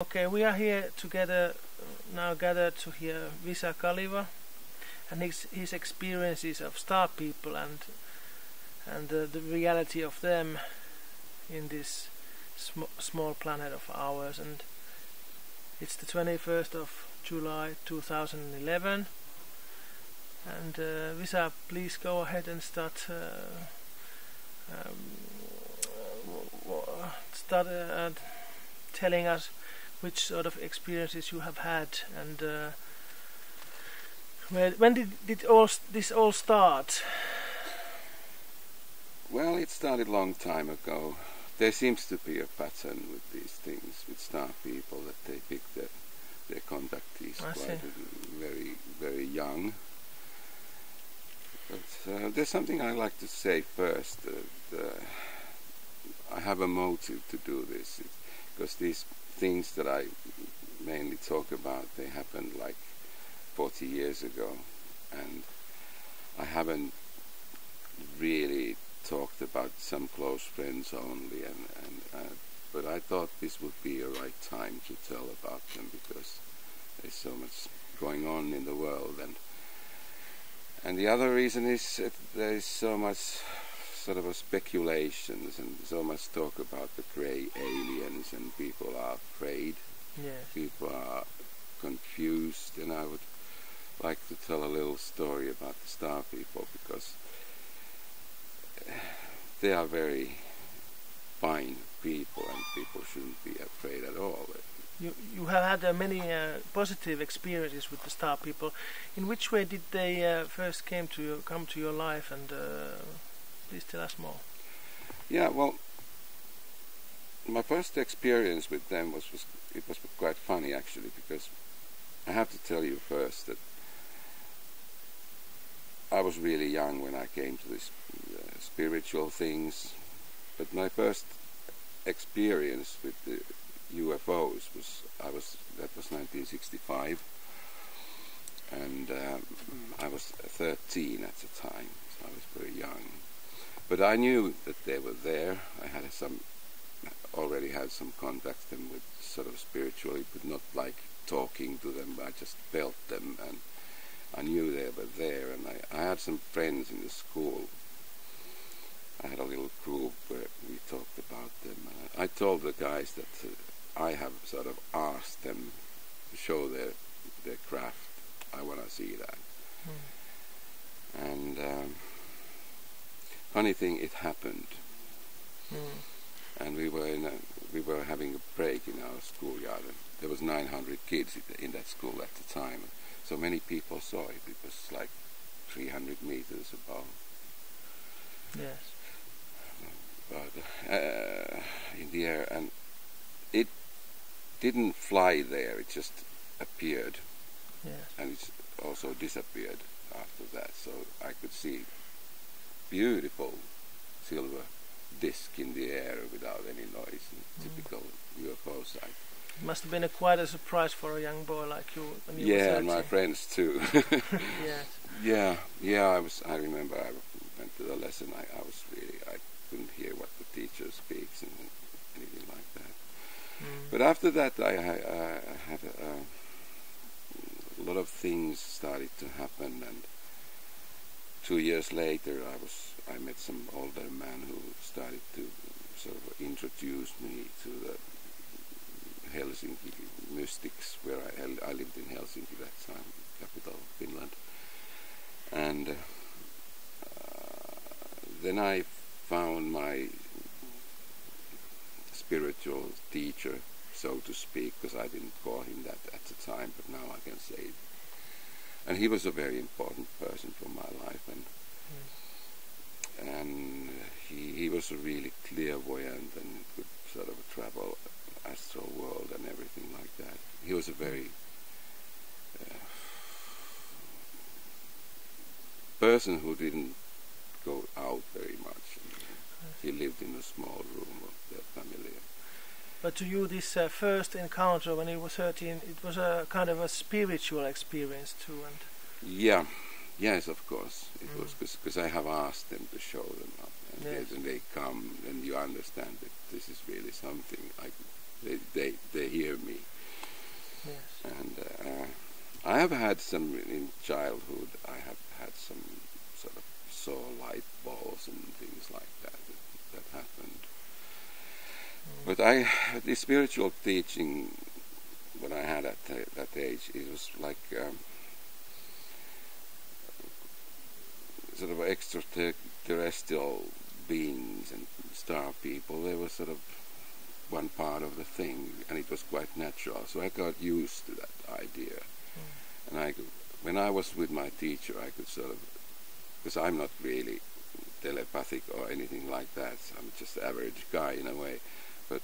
Okay, we are here together now gathered to hear Visa Kaliva and his experiences of Starpeople and the reality of them in this small planet of ours. And it's the 21st of July 2011. And Visa, please go ahead and start telling us which sort of experiences you have had, and when did this all start? Well, it started a long time ago. There seems to be a pattern with these things, with Starpeople, that they pick their contactees very, very young. But there's something I like to say first. I have a motive to do this, because these things that I mainly talk about, they happened like 40 years ago, and I haven't really talked about some close friends only, but I thought this would be a right time to tell about them, because there's so much going on in the world, and the other reason is that there is so much sort of speculations and so much talk about the grey aliens, and people are afraid. Yes. People are confused, and I would like to tell a little story about the Starpeople, because they are very fine people, and people shouldn't be afraid at all. You have had many positive experiences with the Starpeople. In which way did they first come to your life, and please tell us more. Yeah, well, my first experience with them was quite funny, actually, because I have to tell you first that I was really young when I came to these spiritual things, but my first experience with the UFOs was 1965, and I was 13 at the time, so I was very young. But I knew that they were there. I had already had some contact them with sort of spiritually, but not like talking to them. I just felt them, and I knew they were there. And I had some friends in the school. I had a little group where we talked about them. I told the guys that I have sort of asked them to show their craft. I want to see that. And funny thing, it happened. And we were having a break in our schoolyard, and there was 900 kids in that school at the time. So many people saw it. It was like 300 meters above. Yes. But in the air, and it didn't fly there. It just appeared. Yes. And it also disappeared after that. So I could see beautiful silver disc in the air without any noise, typical UFO sight. It must have been quite a surprise for a young boy like you when you were 13. And my friends too. Yes. Yeah. I remember I went to the lesson. I couldn't hear what the teacher speaks and anything like that. But after that, I had a lot of things started to happen, and 2 years later, I met some older man who started to sort of introduce me to the Helsinki mystics, where I lived in Helsinki that time, capital of Finland. And then I found my spiritual teacher, so to speak, because I didn't call him that at the time, but now I can say it. And he was a very important person for my life, and he was a really clairvoyant and could sort of travel astral world and everything like that. He was a very person who didn't go out very much. He lived in a small room of their family. But to you, this first encounter when you were 13, it was a kind of a spiritual experience too, and yes, of course, it was, because I have asked them to show them up, and when they come, then you understand that this is really something. They hear me. Yes. And I have had some in childhood. I have had some sort of saw light balls and things like that happened. But the spiritual teaching when I had at that age, it was like sort of extraterrestrial beings and star people. They were sort of one part of the thing, and it was quite natural. So I got used to that idea. And when I was with my teacher, I could sort of, because I'm not really telepathic or anything like that. I'm just an average guy in a way. But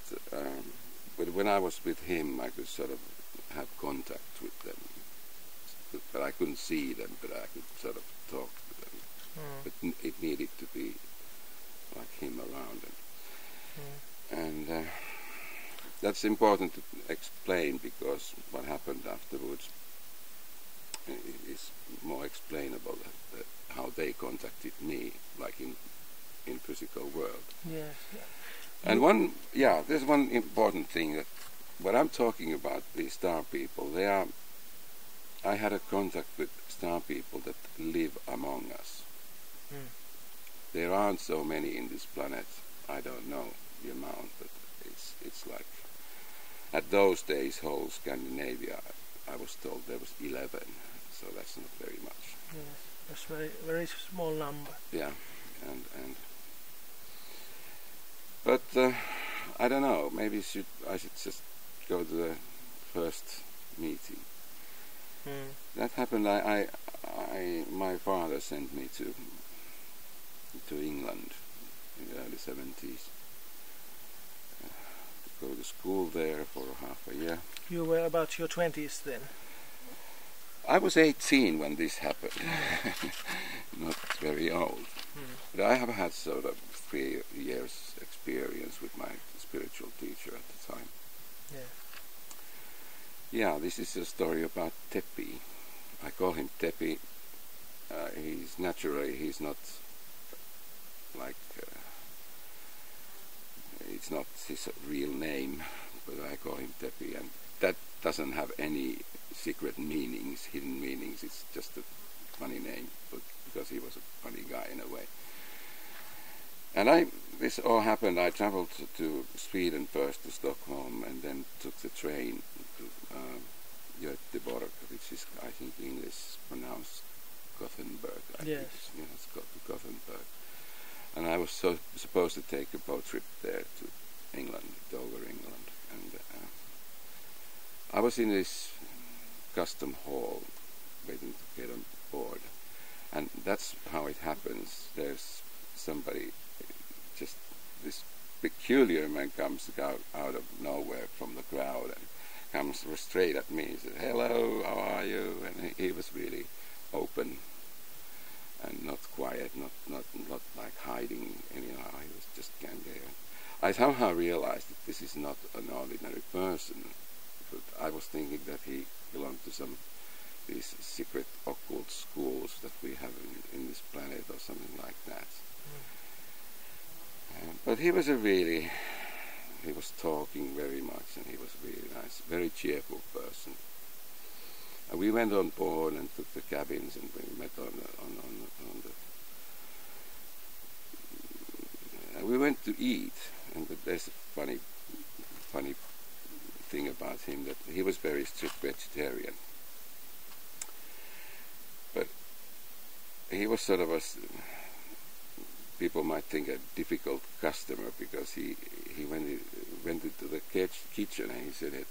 when I was with him, I could sort of have contact with them. But I couldn't see them, but I could sort of talk to them. But it needed to be like him around. And that's important to explain, because what happened afterwards is more explainable, that how they contacted me, like in physical world. Yes. And there's one important thing, that when I'm talking about these star people, I had a contact with star people that live among us. There aren't so many in this planet. I don't know the amount, but it's like, at those days, whole Scandinavia, I was told there was 11, so that's not very much. Yes, that's very very small number. Yeah, but I don't know. Maybe I should just go to the first meeting. That happened. My father sent me to England in the early 70s. Go to school there for half a year. You were about your 20s then? I was 18 when this happened. Not very old. But I have had sort of 3 years experience with my spiritual teacher at the time. Yeah. Yeah, this is a story about Tepi. I call him Tepi. He's not like, it's not his real name, but I call him Tepi, and that doesn't have any secret meanings, hidden meanings. It's just a funny name, but because he was a funny guy in a way. And this all happened. I traveled to Sweden first, to Stockholm, and then took the train to Göteborg, which is, I think, English pronounced Gothenburg. Yes. It's Gothenburg. And I was supposed to take a boat trip there to England, Dover, England. And I was in this custom hall waiting to get on board. And that's how it happens. There's somebody, just this peculiar man comes out of nowhere from the crowd and comes straight at me and said, "Hello, how are you?" And he was really open and not quiet, not like hiding anyhow. He was just kind of there. I somehow realized that this is not an ordinary person, but I was thinking that he belonged to these secret occult schools that we have in this planet or something like that. But he was he was talking very much, and he was really nice, very cheerful person. And we went on board and took the cabins, and we met on the we went to eat, and there's a funny thing about him, that he was very strict vegetarian. But he was sort of people might think a difficult customer, because he went into the kitchen and he said that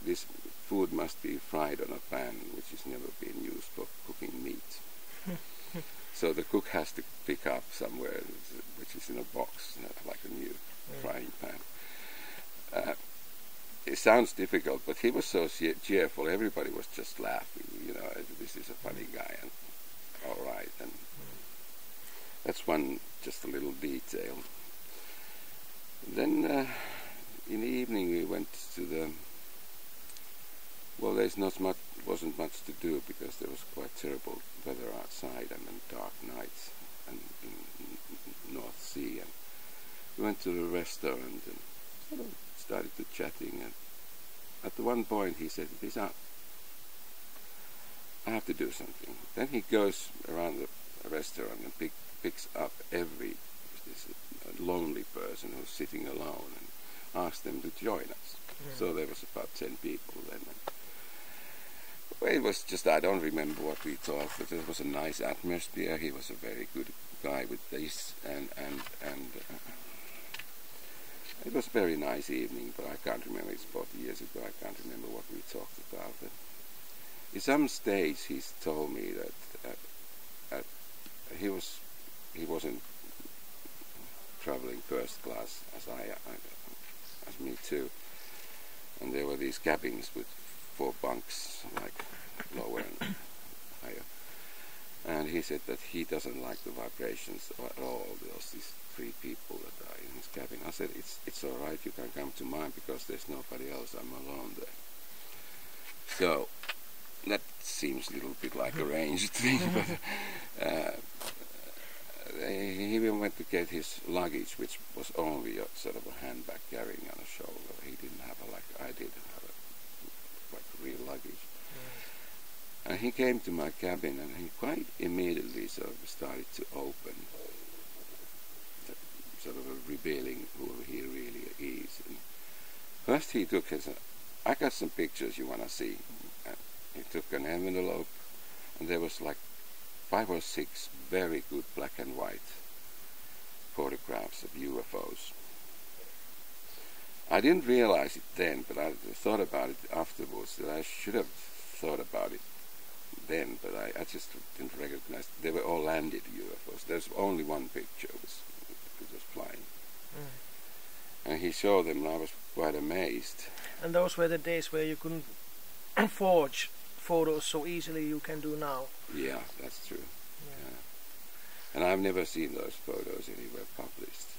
this food must be fried on a pan which has never been used for cooking meat. So the cook has to pick up somewhere which is in a box, like a new frying pan. It sounds difficult, but he was so cheerful. Everybody was just laughing. This is a funny guy, and all right. And that's just a little detail. Then in the evening we went to wasn't much to do, because there was quite terrible weather outside and dark nights and in North Sea. And we went to the restaurant and sort of started to chatting, and at the one point he said, Visa, I have to do something. Then he goes around the restaurant and picks up every this lonely person who's sitting alone and asks them to join us. So there was about 10 people then. Well, it was just, I don't remember what we talked, but it was a nice atmosphere. He was a very good guy with this, and it was a very nice evening, but I can't remember, it's 40 years ago, I can't remember what we talked about. But at some stage he's told me that he wasn't traveling first class as as me too, and there were these cabins with 4 bunks, like lower and higher, and he said that he doesn't like the vibrations at all. There's these 3 people that are in his cabin. I said, it's all right, you can come to mine because there's nobody else, I'm alone there. So that seems a little bit like a arranged thing, but he even went to get his luggage, which was only a sort of a handbag carrying on a shoulder. He didn't have I didn't have real luggage. And he came to my cabin, and he quite immediately sort of started to open, sort of revealing who he really is. And first he took I got some pictures you want to see. He took an envelope, and there was like 5 or 6 very good black and white photographs of UFOs. I didn't realize it then, but I thought about it afterwards, that I should have thought about it then, but I just didn't recognize. They were all landed UFOs. There's only one picture it was flying. And he showed them, and I was quite amazed. And those were the days where you couldn't forge photos so easily you can do now. Yeah, that's true. Yeah. And I've never seen those photos anywhere published.